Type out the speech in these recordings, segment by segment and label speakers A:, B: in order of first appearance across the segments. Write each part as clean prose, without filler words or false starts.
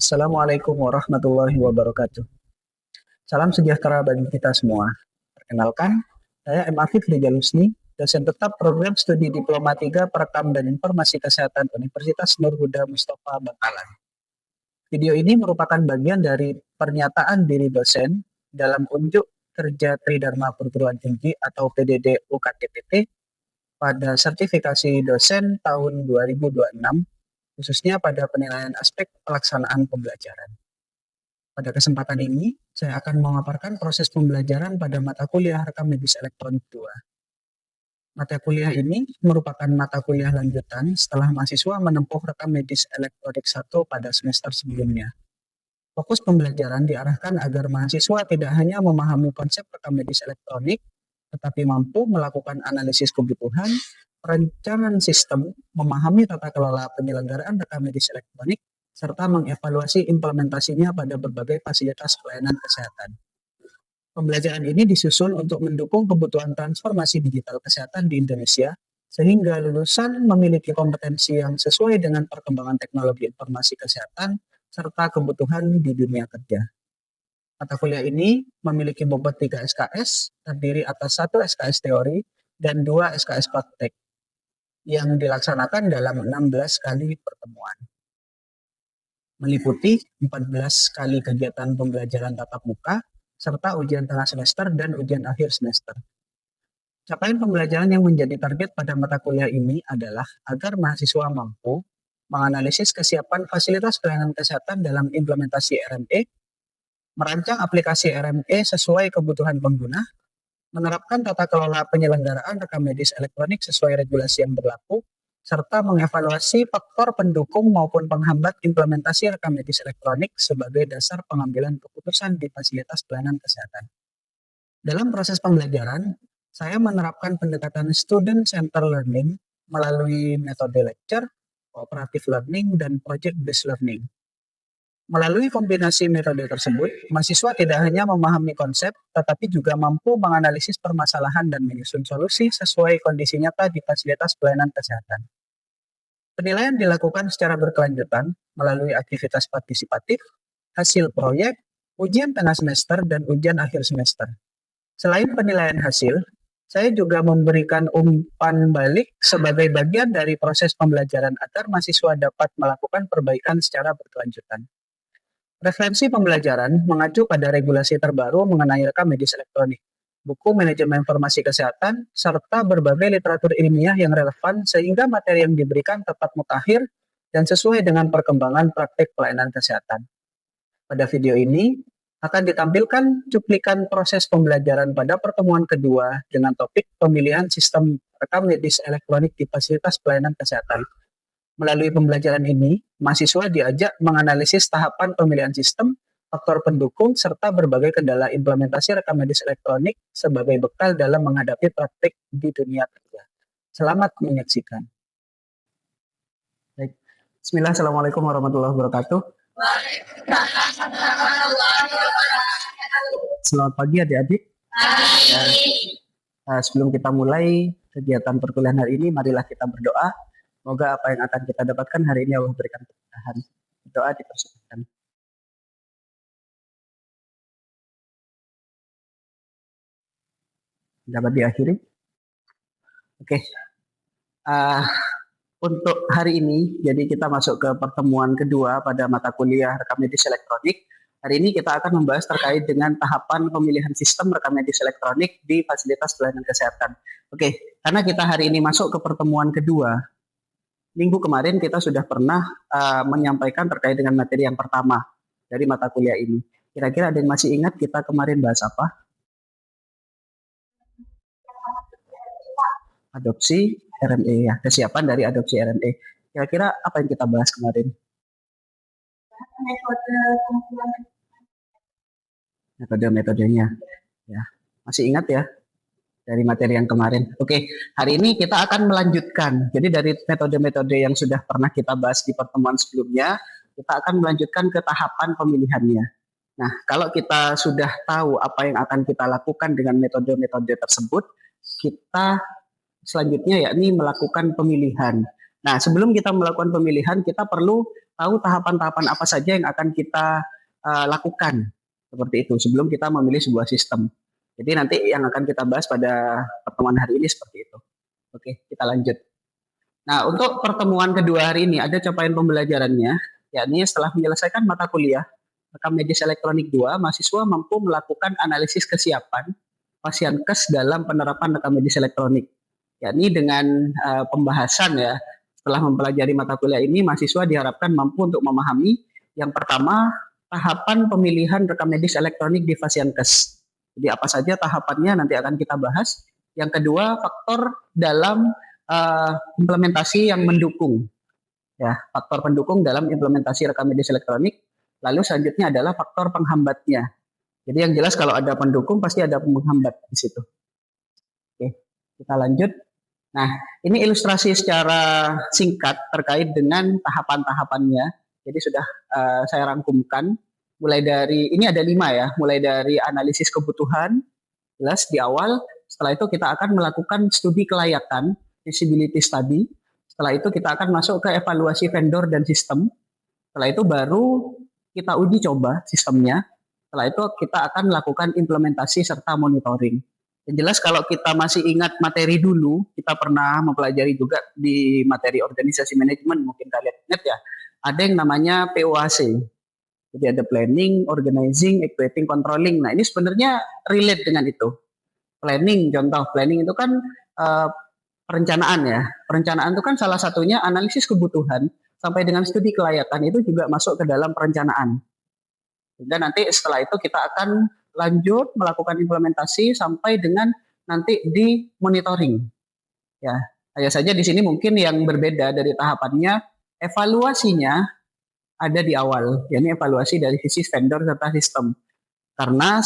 A: Assalamualaikum warahmatullahi wabarakatuh. Salam sejahtera bagi kita semua. Perkenalkan, saya M. Afif Rijalusni, dosen tetap program studi Diploma 3 Perekam dan Informasi Kesehatan Universitas Nur Huda Mustafa Bangkalan. Video ini merupakan bagian dari pernyataan diri dosen dalam unjuk kerja Tridharma Perguruan Tinggi atau PDD UKTPT pada sertifikasi dosen tahun 2026, khususnya pada penilaian aspek pelaksanaan pembelajaran. Pada kesempatan ini, saya akan memaparkan proses pembelajaran pada mata kuliah Rekam Medis Elektronik 2. Mata kuliah ini merupakan mata kuliah lanjutan setelah mahasiswa menempuh Rekam Medis Elektronik 1 pada semester sebelumnya. Fokus pembelajaran diarahkan agar mahasiswa tidak hanya memahami konsep rekam medis elektronik, tetapi mampu melakukan analisis kebutuhan, perencanaan sistem, memahami tata kelola penyelenggaraan rekam medis elektronik, serta mengevaluasi implementasinya pada berbagai fasilitas pelayanan kesehatan. Pembelajaran ini disusun untuk mendukung kebutuhan transformasi digital kesehatan di Indonesia, sehingga lulusan memiliki kompetensi yang sesuai dengan perkembangan teknologi informasi kesehatan serta kebutuhan di dunia kerja. Mata kuliah ini memiliki bobot 3 SKS, terdiri atas 1 SKS teori dan 2 SKS praktek, yang dilaksanakan dalam 16 kali pertemuan. Meliputi 14 kali kegiatan pembelajaran tatap muka, serta ujian tengah semester dan ujian akhir semester. Capaian pembelajaran yang menjadi target pada mata kuliah ini adalah agar mahasiswa mampu menganalisis kesiapan fasilitas pelayanan kesehatan dalam implementasi RME, merancang aplikasi RME sesuai kebutuhan pengguna, menerapkan tata kelola penyelenggaraan rekam medis elektronik sesuai regulasi yang berlaku, serta mengevaluasi faktor pendukung maupun penghambat implementasi rekam medis elektronik sebagai dasar pengambilan keputusan di fasilitas pelayanan kesehatan. Dalam proses pembelajaran, saya menerapkan pendekatan student-centered learning melalui metode lecture, cooperative learning, dan project-based learning. Melalui kombinasi metode tersebut, mahasiswa tidak hanya memahami konsep, tetapi juga mampu menganalisis permasalahan dan menyusun solusi sesuai kondisi nyata di fasilitas pelayanan kesehatan. Penilaian dilakukan secara berkelanjutan melalui aktivitas partisipatif, hasil proyek, ujian tengah semester, dan ujian akhir semester. Selain penilaian hasil, saya juga memberikan umpan balik sebagai bagian dari proses pembelajaran agar mahasiswa dapat melakukan perbaikan secara berkelanjutan. Referensi pembelajaran mengacu pada regulasi terbaru mengenai rekam medis elektronik, buku manajemen informasi kesehatan, serta berbagai literatur ilmiah yang relevan sehingga materi yang diberikan tepat mutakhir dan sesuai dengan perkembangan praktik pelayanan kesehatan. Pada video ini akan ditampilkan cuplikan proses pembelajaran pada pertemuan kedua dengan topik pemilihan sistem rekam medis elektronik di fasilitas pelayanan kesehatan. Melalui pembelajaran ini, mahasiswa diajak menganalisis tahapan pemilihan sistem, faktor pendukung, serta berbagai kendala implementasi rekam medis elektronik sebagai bekal dalam menghadapi praktik di dunia kerja. Selamat menyaksikan. Baik. Bismillah, Assalamualaikum warahmatullahi wabarakatuh. Selamat pagi adik-adik. Sebelum kita mulai kegiatan perkuliahan hari ini, marilah kita berdoa. Semoga apa yang akan kita dapatkan hari ini Allah berikan keberkahan. Doa dipersilakan. Dapat diakhiri? Oke. Untuk hari ini, jadi kita masuk ke pertemuan kedua pada mata kuliah rekam medis elektronik. Hari ini kita akan membahas terkait dengan tahapan pemilihan sistem rekam medis elektronik di fasilitas pelayanan kesehatan. Oke, karena kita hari ini masuk ke pertemuan kedua, minggu kemarin kita sudah pernah menyampaikan terkait dengan materi yang pertama dari mata kuliah ini. Kira-kira ada yang masih ingat kita kemarin bahas apa? Adopsi RME ya, kesiapan dari adopsi RME. Kira-kira apa yang kita bahas kemarin? Metode-metodenya. Ya, masih ingat ya? Dari materi yang kemarin. Oke, hari ini kita akan melanjutkan. Jadi dari metode-metode yang sudah pernah kita bahas di pertemuan sebelumnya, kita akan melanjutkan ke tahapan pemilihannya. Nah, kalau kita sudah tahu apa yang akan kita lakukan dengan metode-metode tersebut, kita selanjutnya yakni melakukan pemilihan. Nah, sebelum kita melakukan pemilihan, kita perlu tahu tahapan-tahapan apa saja yang akan kita lakukan. Seperti itu, sebelum kita memilih sebuah sistem. Jadi nanti yang akan kita bahas pada pertemuan hari ini seperti itu. Oke, kita lanjut. Nah, untuk pertemuan kedua hari ini ada capaian pembelajarannya, yakni setelah menyelesaikan mata kuliah rekam medis elektronik 2, mahasiswa mampu melakukan analisis kesiapan Pasienkes dalam penerapan rekam medis elektronik. Yakni dengan pembahasan ya, setelah mempelajari mata kuliah ini, mahasiswa diharapkan mampu untuk memahami yang pertama, tahapan pemilihan rekam medis elektronik di Pasienkes. Jadi apa saja tahapannya nanti akan kita bahas. Yang kedua, faktor dalam implementasi yang mendukung, ya, faktor pendukung dalam implementasi rekam medis elektronik. Lalu selanjutnya adalah faktor penghambatnya. Jadi yang jelas kalau ada pendukung pasti ada penghambat di situ. Oke, kita lanjut. Nah, ini ilustrasi secara singkat terkait dengan tahapan-tahapannya. Jadi sudah saya rangkumkan. Mulai dari, ini ada 5 ya, mulai dari analisis kebutuhan, jelas di awal. Setelah itu kita akan melakukan studi kelayakan, feasibility study. Setelah itu kita akan masuk ke evaluasi vendor dan sistem. Setelah itu baru kita uji coba sistemnya. Setelah itu kita akan melakukan implementasi serta monitoring. Yang jelas kalau kita masih ingat materi dulu, kita pernah mempelajari juga di materi organisasi manajemen, mungkin kalian ingat ya, ada yang namanya POAC. Jadi ada planning, organizing, equating, controlling. Nah ini sebenarnya relate dengan itu. Planning, contoh planning itu kan perencanaan ya. Perencanaan itu kan salah satunya analisis kebutuhan sampai dengan studi kelayakan itu juga masuk ke dalam perencanaan. Dan nanti setelah itu kita akan lanjut melakukan implementasi sampai dengan nanti di monitoring. Ya, hanya saja di sini mungkin yang berbeda dari tahapannya, evaluasinya ada di awal, yakni evaluasi dari sisi vendor serta sistem. Karena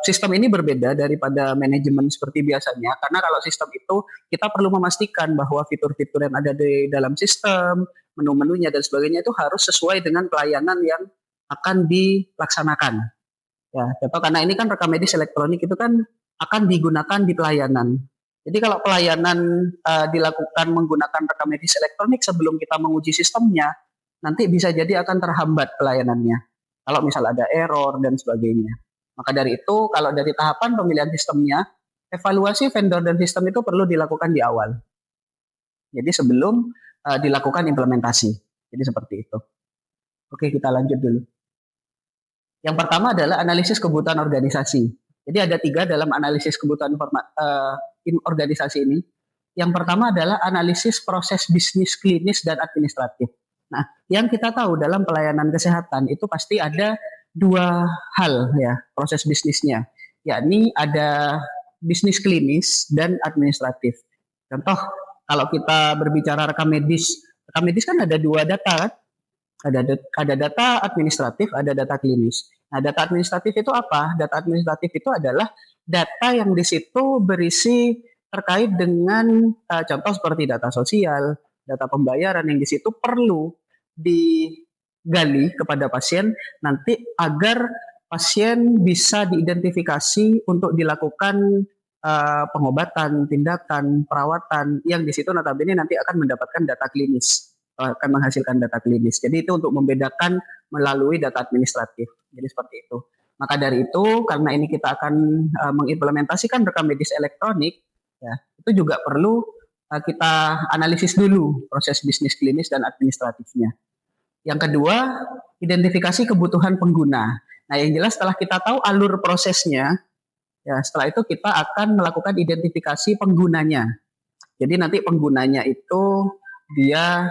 A: sistem ini berbeda daripada manajemen seperti biasanya. Karena kalau sistem itu kita perlu memastikan bahwa fitur-fitur yang ada di dalam sistem, menu-menunya dan sebagainya itu harus sesuai dengan pelayanan yang akan dilaksanakan. Ya, contoh karena ini kan rekam medis elektronik itu kan akan digunakan di pelayanan. Jadi kalau pelayanan dilakukan menggunakan rekam medis elektronik sebelum kita menguji sistemnya, nanti bisa jadi akan terhambat pelayanannya. Kalau misal ada error dan sebagainya. Maka dari itu, kalau dari tahapan pemilihan sistemnya, evaluasi vendor dan sistem itu perlu dilakukan di awal. Jadi sebelum dilakukan implementasi. Jadi seperti itu. Oke, kita lanjut dulu. Yang pertama adalah analisis kebutuhan organisasi. Jadi ada 3 dalam analisis kebutuhan organisasi ini. Yang pertama adalah analisis proses bisnis, klinis, dan administratif. Nah, yang kita tahu dalam pelayanan kesehatan itu pasti ada 2 hal ya proses bisnisnya, yakni ada bisnis klinis dan administratif. Contoh, kalau kita berbicara rekam medis kan ada 2 data kan? Ada data administratif, ada data klinis. Nah, data administratif itu apa? Data administratif itu adalah data yang di situ berisi terkait dengan contoh seperti data sosial, data pembayaran yang di situ perlu digali kepada pasien nanti agar pasien bisa diidentifikasi untuk dilakukan pengobatan, tindakan, perawatan yang di situ notabene nanti akan mendapatkan data klinis, akan menghasilkan data klinis. Jadi itu untuk membedakan melalui data administratif. Jadi seperti itu. Maka dari itu karena ini kita akan mengimplementasikan rekam medis elektronik, ya, itu juga perlu kita analisis dulu proses bisnis klinis dan administratifnya. Yang kedua, identifikasi kebutuhan pengguna. Nah, yang jelas setelah kita tahu alur prosesnya, ya setelah itu kita akan melakukan identifikasi penggunanya. Jadi nanti penggunanya itu dia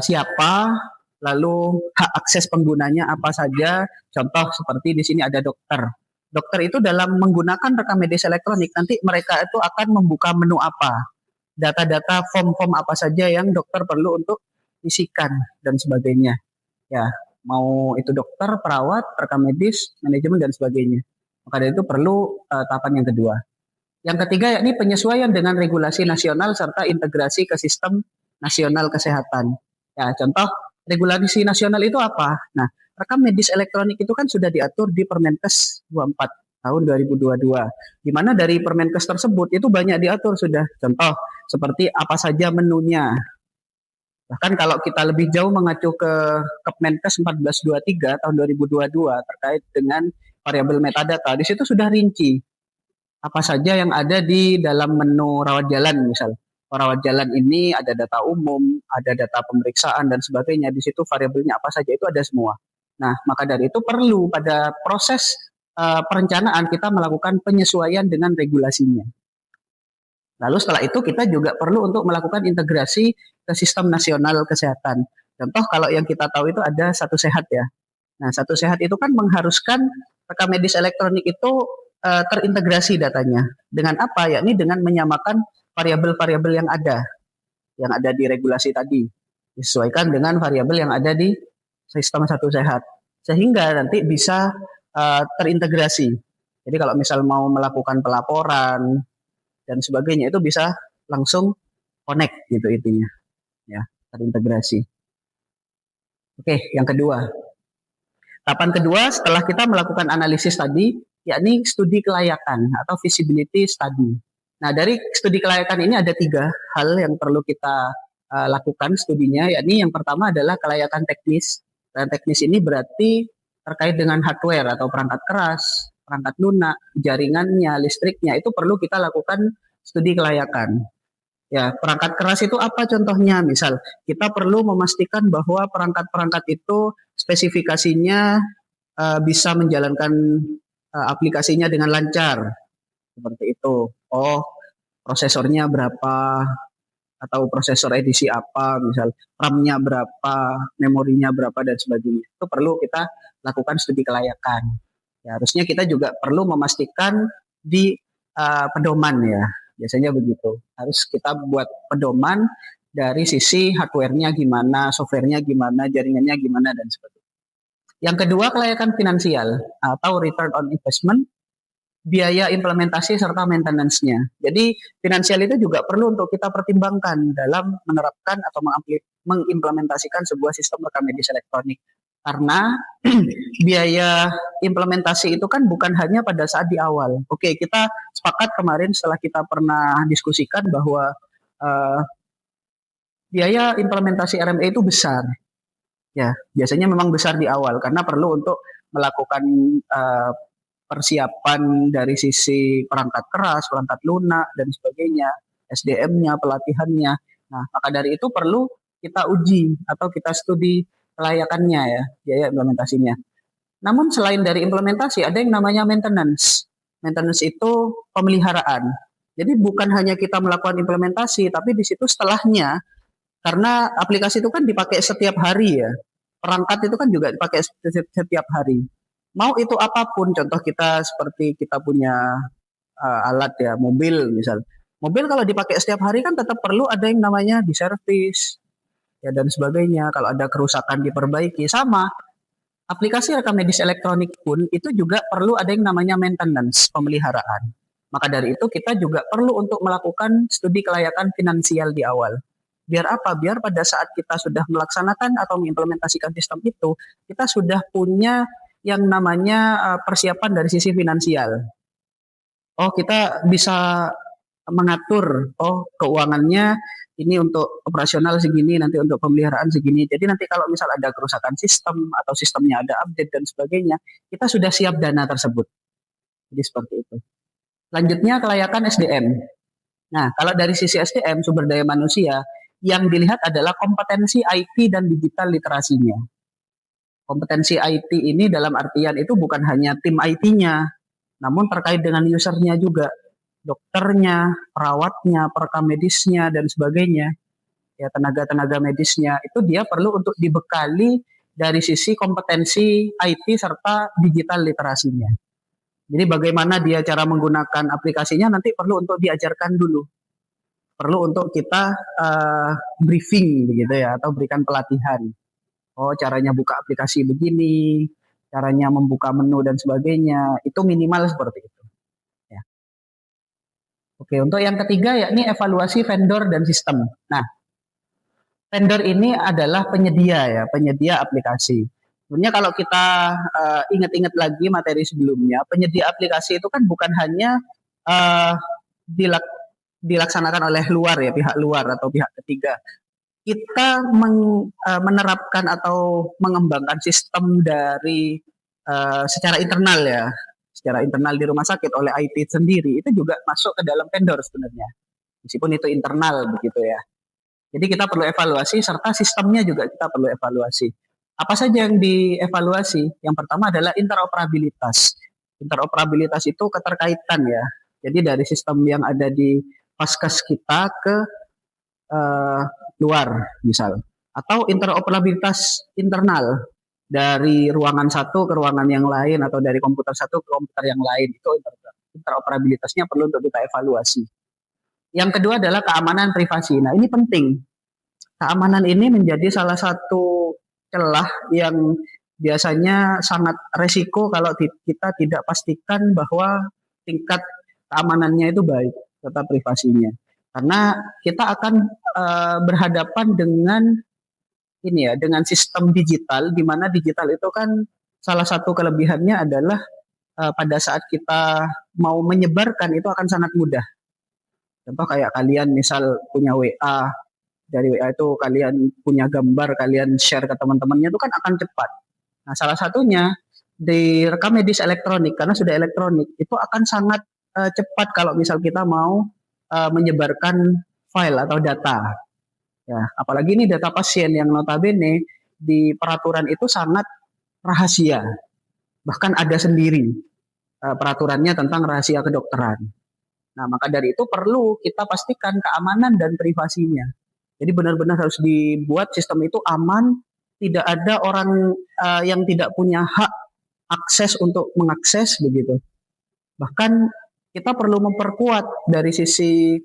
A: siapa, lalu hak akses penggunanya apa saja. Contoh seperti di sini ada dokter. Dokter itu dalam menggunakan rekam medis elektronik nanti mereka itu akan membuka menu apa, data-data form-form apa saja yang dokter perlu untuk isikan dan sebagainya. Ya, mau itu dokter, perawat, rekam medis, manajemen dan sebagainya. Maka dari itu perlu tahapan yang kedua. Yang ketiga yakni penyesuaian dengan regulasi nasional serta integrasi ke sistem nasional kesehatan. Ya, contoh regulasi nasional itu apa? Nah, rekam medis elektronik itu kan sudah diatur di Permenkes 24 tahun 2022. Di mana dari Permenkes tersebut itu banyak diatur sudah. Contoh seperti apa saja menunya, Bahkan kalau kita lebih jauh mengacu ke Kepmenkes 1423 tahun 2022 terkait dengan variabel metadata, di situ sudah rinci apa saja yang ada di dalam menu rawat jalan misal. Rawat jalan ini ada data umum, ada data pemeriksaan dan sebagainya. Di situ variabelnya apa saja itu ada semua. Nah, maka dari itu perlu pada proses perencanaan kita melakukan penyesuaian dengan regulasinya. Lalu setelah itu kita juga perlu untuk melakukan integrasi ke sistem nasional kesehatan. Contoh kalau yang kita tahu itu ada Satu Sehat ya. Nah, Satu Sehat itu kan mengharuskan rekam medis elektronik itu terintegrasi datanya. Dengan apa? Yakni dengan menyamakan variabel-variabel yang ada di regulasi tadi, disesuaikan dengan variabel yang ada di sistem Satu Sehat, sehingga nanti bisa terintegrasi. Jadi kalau misal mau melakukan pelaporan dan sebagainya itu bisa langsung connect gitu intinya, ya terintegrasi. Oke, yang kedua. Tahapan kedua setelah kita melakukan analisis tadi, yakni studi kelayakan atau feasibility study. Nah, dari studi kelayakan ini ada 3 hal yang perlu kita lakukan studinya, yakni yang pertama adalah kelayakan teknis. Dan teknis ini berarti terkait dengan hardware atau perangkat keras, perangkat lunak, jaringannya, listriknya, itu perlu kita lakukan studi kelayakan. Ya, perangkat keras itu apa contohnya? Misal, kita perlu memastikan bahwa perangkat-perangkat itu spesifikasinya bisa menjalankan aplikasinya dengan lancar. Seperti itu. Oh, prosesornya berapa, atau prosesor edisi apa, misal RAM-nya berapa, memorinya berapa, dan sebagainya. Itu perlu kita lakukan studi kelayakan. Ya, harusnya kita juga perlu memastikan di pedoman ya. Biasanya begitu. Harus kita buat pedoman dari sisi hardware-nya gimana, software-nya gimana, jaringannya gimana, dan sebagainya. Yang kedua, kelayakan finansial atau return on investment, biaya implementasi serta maintenance-nya. Jadi finansial itu juga perlu untuk kita pertimbangkan dalam menerapkan atau mengimplementasikan sebuah sistem rekam medis elektronik. Karena biaya implementasi itu kan bukan hanya pada saat di awal. Oke, kita sepakat kemarin setelah kita pernah diskusikan bahwa biaya implementasi RME itu besar. Ya, biasanya memang besar di awal karena perlu untuk melakukan persiapan dari sisi perangkat keras, perangkat lunak, dan sebagainya, SDM-nya, pelatihannya. Nah, maka dari itu perlu kita uji atau kita studi kelayakannya ya, biaya implementasinya. Namun selain dari implementasi, ada yang namanya maintenance. Maintenance itu pemeliharaan. Jadi bukan hanya kita melakukan implementasi, tapi di situ setelahnya, karena aplikasi itu kan dipakai setiap hari ya, perangkat itu kan juga dipakai setiap hari. Mau itu apapun, contoh kita seperti kita punya alat ya, mobil misal. Mobil kalau dipakai setiap hari kan tetap perlu ada yang namanya diservis, ya dan sebagainya. Kalau ada kerusakan diperbaiki. Sama, aplikasi rekam medis elektronik pun itu juga perlu ada yang namanya maintenance, pemeliharaan. Maka dari itu kita juga perlu untuk melakukan studi kelayakan finansial di awal. Biar apa? Biar pada saat kita sudah melaksanakan atau mengimplementasikan sistem itu, kita sudah punya yang namanya persiapan dari sisi finansial. Oh, kita bisa mengatur, oh keuangannya ini untuk operasional segini, nanti untuk pemeliharaan segini. Jadi nanti kalau misal ada kerusakan sistem atau sistemnya ada update dan sebagainya, kita sudah siap dana tersebut. Jadi seperti itu. Lanjutnya kelayakan SDM. Nah, kalau dari sisi SDM, sumber daya manusia, yang dilihat adalah kompetensi IT dan digital literasinya. Kompetensi IT ini dalam artian itu bukan hanya tim IT-nya, namun terkait dengan usernya juga, dokternya, perawatnya, perekam medisnya, dan sebagainya, ya tenaga-tenaga medisnya, itu dia perlu untuk dibekali dari sisi kompetensi IT serta digital literasinya. Jadi bagaimana dia cara menggunakan aplikasinya nanti perlu untuk diajarkan dulu. Perlu untuk kita briefing begitu ya, atau berikan pelatihan. Oh, caranya buka aplikasi begini, caranya membuka menu dan sebagainya, itu minimal seperti itu. Ya. Oke, untuk yang ketiga yakni evaluasi vendor dan sistem. Nah, vendor ini adalah penyedia ya, penyedia aplikasi. Sebenarnya kalau kita ingat-ingat lagi materi sebelumnya, penyedia aplikasi itu kan bukan hanya uh, dilaksanakan oleh luar ya, pihak luar atau pihak ketiga. kita menerapkan atau mengembangkan sistem dari secara internal ya, secara internal di rumah sakit oleh IT sendiri itu juga masuk ke dalam vendor sebenarnya, meskipun itu internal begitu ya. Jadi kita perlu evaluasi serta sistemnya juga kita perlu evaluasi. Apa saja yang dievaluasi? Yang pertama adalah interoperabilitas. Interoperabilitas itu keterkaitan ya. Jadi dari sistem yang ada di Paskes kita ke uh, luar misal. Atau interoperabilitas internal dari ruangan satu ke ruangan yang lain atau dari komputer satu ke komputer yang lain. Itu interoperabilitasnya perlu untuk kita evaluasi. Yang kedua adalah keamanan privasi. Nah ini penting. Keamanan ini menjadi salah satu celah yang biasanya sangat resiko kalau kita tidak pastikan bahwa tingkat keamanannya itu baik, serta privasinya. Karena kita akan berhadapan dengan ini ya, dengan sistem digital, di mana digital itu kan salah satu kelebihannya adalah pada saat kita mau menyebarkan itu akan sangat mudah. Contoh kayak kalian misal punya WA, dari WA itu kalian punya gambar, kalian share ke teman-temannya itu kan akan cepat. Nah, salah satunya di rekam medis elektronik karena sudah elektronik itu akan sangat cepat kalau misal kita mau menyebarkan file atau data. Ya, apalagi ini data pasien yang notabene di peraturan itu sangat rahasia. Bahkan ada sendiri peraturannya tentang rahasia kedokteran. Nah, maka dari itu perlu kita pastikan keamanan dan privasinya. Jadi benar-benar harus dibuat sistem itu aman, tidak ada orang yang tidak punya hak akses untuk mengakses begitu. Bahkan kita perlu memperkuat dari sisi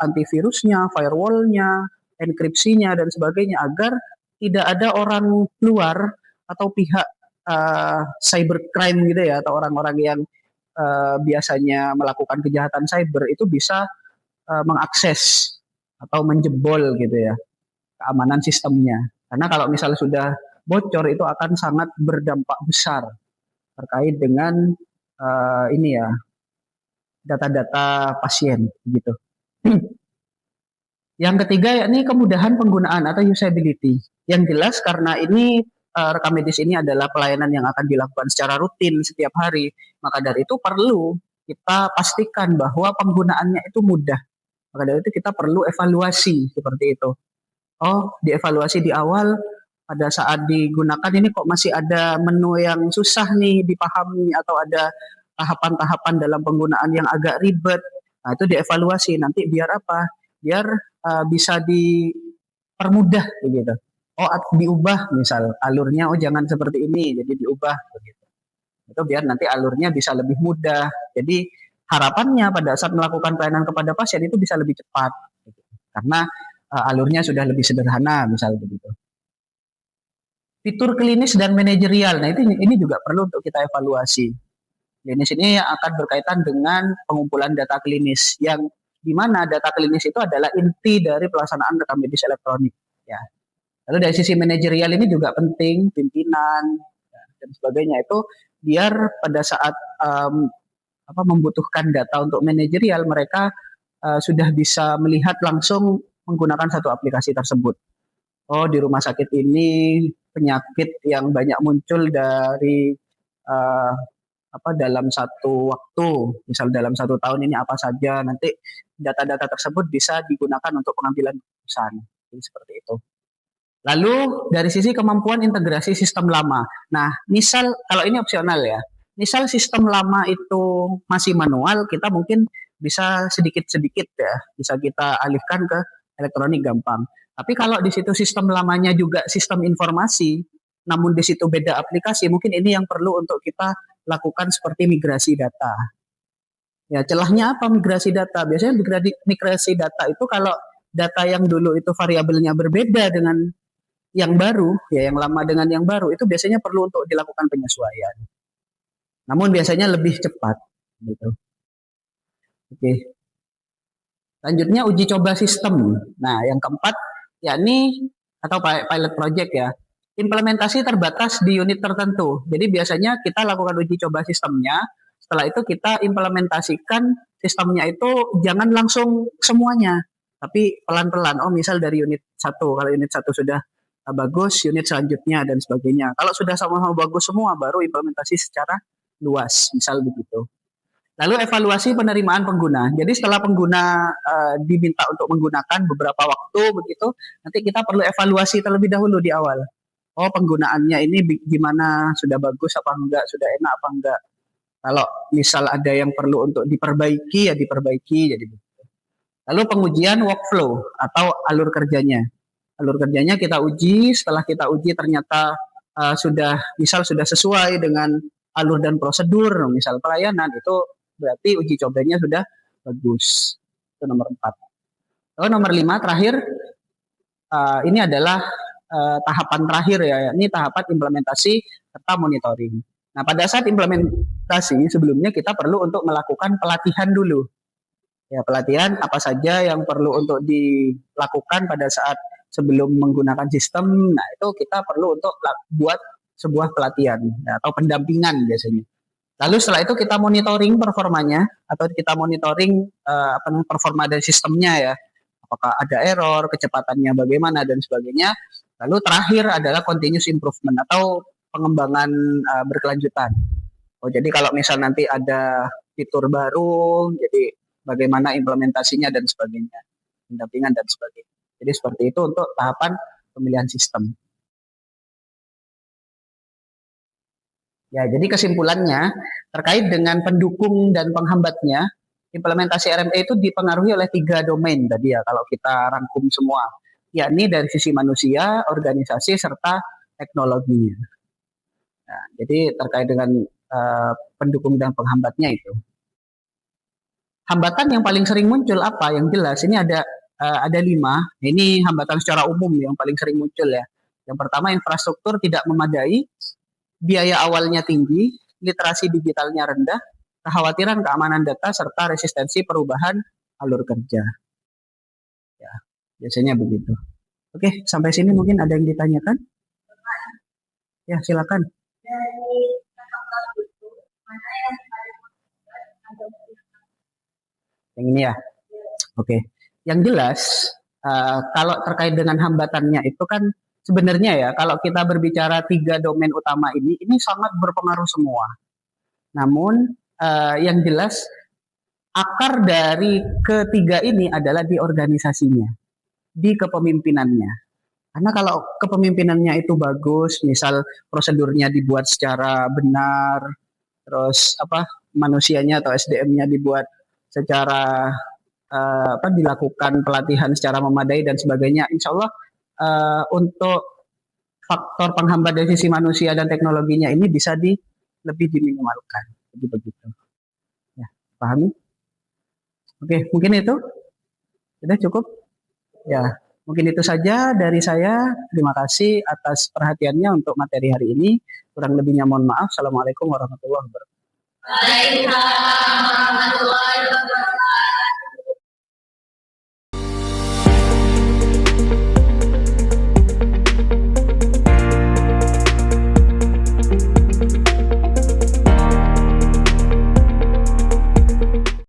A: antivirusnya, firewallnya, enkripsinya dan sebagainya agar tidak ada orang luar atau pihak cybercrime gitu ya atau orang-orang yang biasanya melakukan kejahatan cyber itu bisa mengakses atau menjebol gitu ya keamanan sistemnya. Karena kalau misalnya sudah bocor itu akan sangat berdampak besar terkait dengan ini ya data-data pasien gitu. Yang ketiga yakni kemudahan penggunaan atau usability. Yang jelas karena ini rekam medis ini adalah pelayanan yang akan dilakukan secara rutin setiap hari, maka dari itu perlu kita pastikan bahwa penggunaannya itu mudah. Maka dari itu kita perlu evaluasi seperti itu. Oh, dievaluasi di awal pada saat digunakan ini kok masih ada menu yang susah nih dipahami atau ada tahapan-tahapan dalam penggunaan yang agak ribet. Nah, itu dievaluasi nanti biar apa? Biar bisa dipermudah begitu. Oh, diubah misal alurnya oh jangan seperti ini jadi diubah begitu. Itu biar nanti alurnya bisa lebih mudah. Jadi harapannya pada saat melakukan pelayanan kepada pasien itu bisa lebih cepat gitu. Karena alurnya sudah lebih sederhana misal begitu. Fitur klinis dan manajerial. Nah, ini juga perlu untuk kita evaluasi. Klinis ini akan berkaitan dengan pengumpulan data klinis yang di mana data klinis itu adalah inti dari pelaksanaan rekam medis elektronik. Ya. Lalu dari sisi manajerial ini juga penting, pimpinan ya, dan sebagainya itu biar pada saat membutuhkan data untuk manajerial mereka sudah bisa melihat langsung menggunakan satu aplikasi tersebut. Oh, di rumah sakit ini penyakit yang banyak muncul dari dalam satu waktu, misal dalam satu tahun ini apa saja, nanti data-data tersebut bisa digunakan untuk pengambilan keputusan. Jadi seperti itu. Lalu dari sisi kemampuan integrasi sistem lama. Nah, misal kalau ini opsional ya, misal sistem lama itu masih manual, kita mungkin bisa sedikit-sedikit ya, bisa kita alihkan ke elektronik gampang. Tapi kalau di situ sistem lamanya juga sistem informasi, namun di situ beda aplikasi, mungkin ini yang perlu untuk kita lakukan seperti migrasi data. Ya, celahnya apa migrasi data? Biasanya migrasi data itu kalau data yang dulu itu variabelnya berbeda dengan yang baru, ya yang lama dengan yang baru, itu biasanya perlu untuk dilakukan penyesuaian. Namun biasanya lebih cepat. Gitu. Oke. Selanjutnya uji coba sistem. Nah, yang keempat, yakni atau pilot project ya. Implementasi terbatas di unit tertentu. Jadi biasanya kita lakukan uji coba sistemnya, setelah itu kita implementasikan sistemnya itu jangan langsung semuanya. Tapi pelan-pelan, oh misal dari unit 1, kalau unit 1 sudah bagus, unit selanjutnya dan sebagainya. Kalau sudah sama-sama bagus semua, baru implementasi secara luas, misal begitu. Lalu evaluasi penerimaan pengguna. Jadi setelah pengguna diminta untuk menggunakan beberapa waktu begitu, nanti kita perlu evaluasi terlebih dahulu di awal. Oh penggunaannya ini gimana, sudah bagus apa enggak, sudah enak apa enggak. Kalau misal ada yang perlu untuk diperbaiki ya diperbaiki. Jadi lalu pengujian workflow atau alur kerjanya. Alur kerjanya kita uji, setelah kita uji ternyata sudah sesuai dengan alur dan prosedur, misal pelayanan itu berarti uji cobanya sudah bagus. Itu nomor 4. Lalu nomor 5 terakhir, ini adalah tahapan terakhir ya, ini tahapan implementasi serta monitoring. Nah pada saat implementasi sebelumnya kita perlu untuk melakukan pelatihan dulu. Ya pelatihan apa saja yang perlu untuk dilakukan pada saat sebelum menggunakan sistem. Nah itu kita perlu untuk buat sebuah pelatihan ya, atau pendampingan biasanya. Lalu setelah itu kita monitoring performanya atau kita monitoring performa dari sistemnya ya. Apakah ada error, kecepatannya bagaimana dan sebagainya. Lalu terakhir adalah continuous improvement atau pengembangan berkelanjutan. Oh jadi kalau misal nanti ada fitur baru, jadi bagaimana implementasinya dan sebagainya, pendampingan dan sebagainya. Jadi seperti itu untuk tahapan pemilihan sistem. Ya, jadi kesimpulannya terkait dengan pendukung dan penghambatnya, implementasi RME itu dipengaruhi oleh 3 domain tadi ya kalau kita rangkum semua, yakni dari sisi manusia, organisasi serta teknologinya. Nah, jadi terkait dengan pendukung dan penghambatnya itu. Hambatan yang paling sering muncul apa? Yang jelas ini ada 5. Ini hambatan secara umum yang paling sering muncul ya. Yang pertama infrastruktur tidak memadai, biaya awalnya tinggi, literasi digitalnya rendah, kekhawatiran keamanan data, serta resistensi perubahan alur kerja. Ya, biasanya begitu. Oke, sampai sini mungkin ada yang ditanyakan? Ya, silakan. Yang ini ya? Oke. Yang jelas, kalau terkait dengan hambatannya itu kan sebenarnya ya, kalau kita berbicara 3 domain utama ini sangat berpengaruh semua. Namun yang jelas akar dari ketiga ini adalah di organisasinya, di kepemimpinannya. Karena kalau kepemimpinannya itu bagus, misal prosedurnya dibuat secara benar, terus manusianya atau SDM-nya dibuat secara dilakukan pelatihan secara memadai dan sebagainya, insya Allah untuk faktor penghambat dari sisi manusia dan teknologinya ini bisa lebih diminimalkan. Jadi begitu. Ya, pahami? Oke, mungkin itu sudah cukup. Ya, mungkin itu saja dari saya. Terima kasih atas perhatiannya untuk materi hari ini. Kurang lebihnya mohon maaf. Assalamualaikum warahmatullahi wabarakatuh.
B: Waalaikumsalam warahmatullahi wabarakatuh.